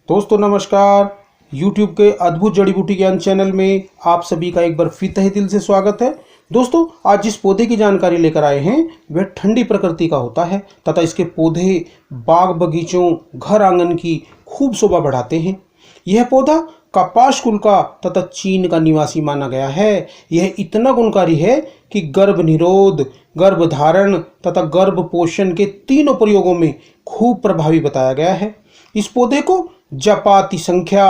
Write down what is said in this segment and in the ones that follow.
दोस्तों नमस्कार। YouTube के अद्भुत जड़ी बूटी ज्ञान चैनल में आप सभी का एक बार फिर तहे दिल से स्वागत है। दोस्तों आज जिस पौधे की जानकारी लेकर आए हैं वह ठंडी प्रकृति का होता है तथा इसके पौधे बाग बगीचों घर आंगन की खूब शोभा बढ़ाते हैं। यह पौधा कपास कुल का तथा चीन का निवासी माना गया है। यह इतना गुणकारी है कि गर्भ निरोध, गर्भ धारण तथा गर्भ पोषण के तीनों प्रयोगों में खूब प्रभावी बताया गया है। इस पौधे को जपाति संख्या,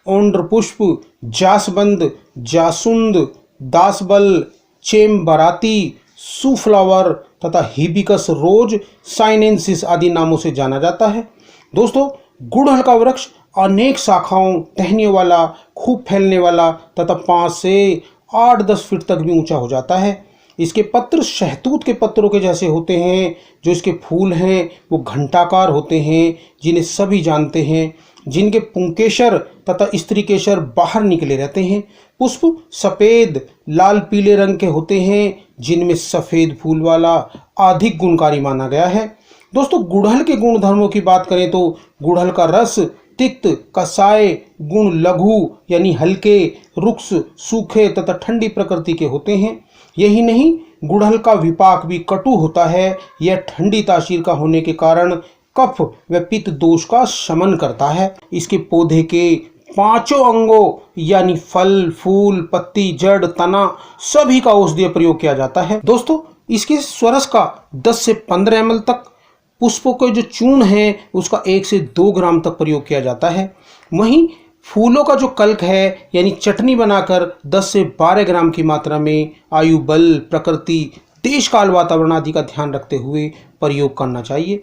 ओंड्र पुष्प, जासबंद, जासुंद, दासबल, चेम्बराती, सुफ्लावर तथा हिबिकस रोज साइनेंसिस आदि नामों से जाना जाता है। दोस्तों गुड़हल का वृक्ष अनेक शाखाओं, टहनियों वाला, खूब फैलने वाला तथा 5 से 8-10 फीट तक भी ऊंचा हो जाता है। इसके पत्र शहतूत के पत्रों के जैसे होते हैं। जो इसके फूल हैं वो घंटाकार होते हैं, जिन्हें सभी जानते हैं, जिनके पुंकेसर तथा स्त्रीकेसर बाहर निकले रहते हैं। पुष्प सफ़ेद लाल पीले रंग के होते हैं, जिनमें सफ़ेद फूल वाला अधिक गुणकारी माना गया है। दोस्तों गुड़हल के गुण धर्मों की बात करें तो गुड़हल का रस तिक्त, कसाय गुण लघु यानी हल्के, रुक्ष, सूखे तथा ठंडी प्रकृति के होते हैं। यही नहीं, गुड़हल का विपाक भी कटु होता है। यह ठंडी तासीर का होने के कारण कफ व पित्त दोष का शमन करता है। इसके पौधे के 5 अंगों यानी फल, फूल, पत्ती, जड़, तना सभी का औषधीय प्रयोग किया जाता है। दोस्तों इसके स्वरस का 10 से 15 ml तक, पुष्पों के जो चूर्ण है उसका 1 से 2 ग्राम तक प्रयोग किया जाता है। वहीं फूलों का जो कल्क है यानी चटनी बनाकर 10 से 12 ग्राम की मात्रा में आयु, बल, प्रकृति, देश काल, वातावरण आदि का ध्यान रखते हुए प्रयोग करना चाहिए।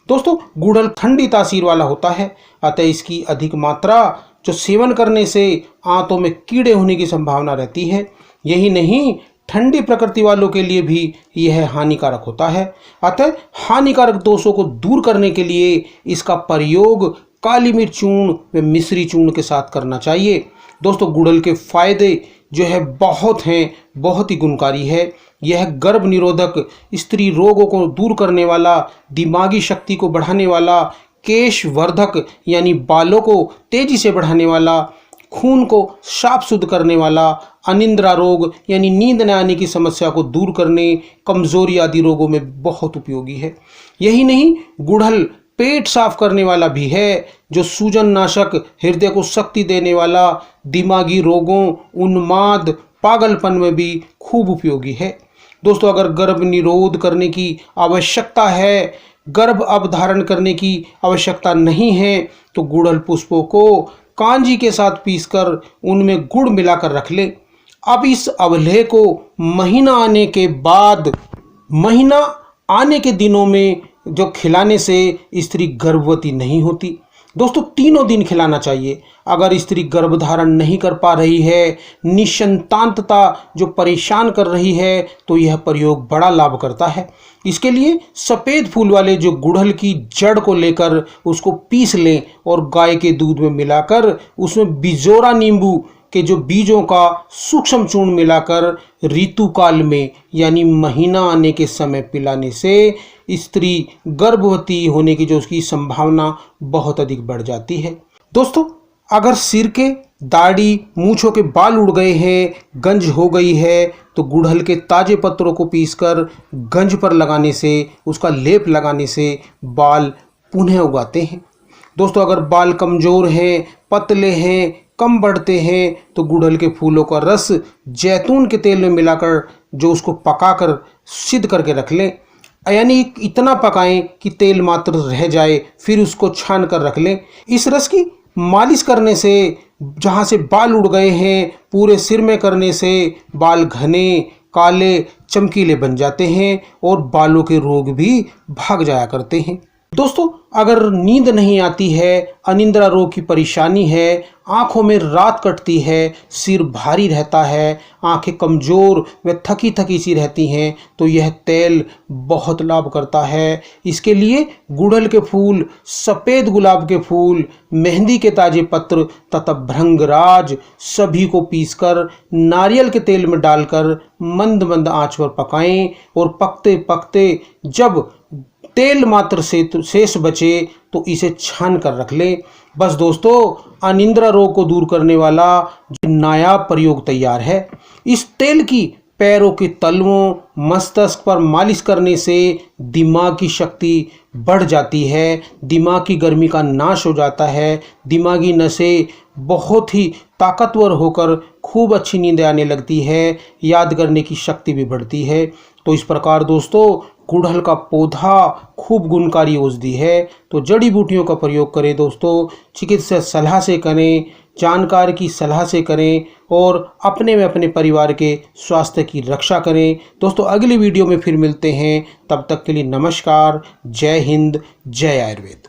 दोस्तों गुड़हल ठंडी तासीर वाला होता है, अतः इसकी अधिक मात्रा जो सेवन करने से आंतों में कीड़े होने की संभावना रहती है। यही नहीं, ठंडी प्रकृति वालों के लिए भी यह हानिकारक होता है। अतः हानिकारक दोषों को दूर करने के लिए इसका प्रयोग काली मिर्च चूर्ण व मिश्री चूर्ण के साथ करना चाहिए। दोस्तों गुड़हल के फायदे जो है बहुत हैं, बहुत ही गुणकारी है। यह गर्भ निरोधक, स्त्री रोगों को दूर करने वाला, दिमागी शक्ति को बढ़ाने वाला, केश वर्धक यानी बालों को तेजी से बढ़ाने वाला, खून को साफ शुद्ध करने वाला, अनिद्रा रोग यानी नींद न आने की समस्या को दूर करने, कमजोरी आदि रोगों में बहुत उपयोगी है। यही नहीं, गुड़हल पेट साफ करने वाला भी है, जो सूजन नाशक, हृदय को शक्ति देने वाला, दिमागी रोगों, उन्माद, पागलपन में भी खूब उपयोगी है। दोस्तों अगर गर्भ निरोध करने की आवश्यकता है, गर्भ अवधारण करने की आवश्यकता नहीं है, तो गुड़हल पुष्पों को कांजी के साथ पीसकर उनमें गुड़ मिलाकर रख लें। अब इस अवलेह को महीना आने के दिनों में जो खिलाने से स्त्री गर्भवती नहीं होती। दोस्तों 3 दिन खिलाना चाहिए। अगर स्त्री गर्भधारण नहीं कर पा रही है, निसंतानता जो परेशान कर रही है, तो यह प्रयोग बड़ा लाभ करता है। इसके लिए सफ़ेद फूल वाले जो गुड़हल की जड़ को लेकर उसको पीस लें और गाय के दूध में मिलाकर उसमें बिजोरा नींबू के जो बीजों का सूक्ष्म चूर्ण मिलाकर ऋतुकाल में यानी महीना आने के समय पिलाने से स्त्री गर्भवती होने की जो उसकी संभावना बहुत अधिक बढ़ जाती है। दोस्तों अगर सिर के, दाढ़ी, मूंछों के बाल उड़ गए हैं, गंज हो गई है, तो गुड़हल के ताजे पत्रों को पीसकर गंज पर लगाने से, उसका लेप लगाने से बाल पुनः उगाते हैं। दोस्तों अगर बाल कमज़ोर हैं, पतले हैं, कम बढ़ते हैं, तो गुड़हल के फूलों का रस जैतून के तेल में मिलाकर जो उसको पकाकर सिद्ध करके रख लें, यानी इतना पकाएं कि तेल मात्र रह जाए, फिर उसको छान कर रख लें। इस रस की मालिश करने से, जहाँ से बाल उड़ गए हैं, पूरे सिर में करने से बाल घने, काले, चमकीले बन जाते हैं और बालों के रोग भी भाग जाया करते हैं। दोस्तों अगर नींद नहीं आती है, अनिद्रा रोग की परेशानी है, आँखों में रात कटती है, सिर भारी रहता है, आँखें कमज़ोर व थकी थकी सी रहती हैं, तो यह तेल बहुत लाभ करता है। इसके लिए गुड़हल के फूल, सफ़ेद गुलाब के फूल, मेहंदी के ताजे पत्र तथा भृंगराज सभी को पीसकर नारियल के तेल में डालकर मंद मंद आंच पर पकाएं और पकते पकते जब तेल मात्र से शेष बचे तो इसे छान कर रख लें। बस दोस्तों, अनिद्रा रोग को दूर करने वाला जो नायाब प्रयोग तैयार है। इस तेल की पैरों के तलवों, मस्तिष्क पर मालिश करने से दिमाग की शक्ति बढ़ जाती है, दिमाग की गर्मी का नाश हो जाता है, दिमागी नसें बहुत ही ताकतवर होकर खूब अच्छी नींद आने लगती है, याद करने की शक्ति भी बढ़ती है। तो इस प्रकार दोस्तों, गुड़हल का पौधा खूब गुणकारी औषधि है। तो जड़ी बूटियों का प्रयोग करें दोस्तों, चिकित्सक सलाह से करें, जानकार की सलाह से करें और अपने में अपने परिवार के स्वास्थ्य की रक्षा करें। दोस्तों अगली वीडियो में फिर मिलते हैं, तब तक के लिए नमस्कार। जय हिंद, जय आयुर्वेद।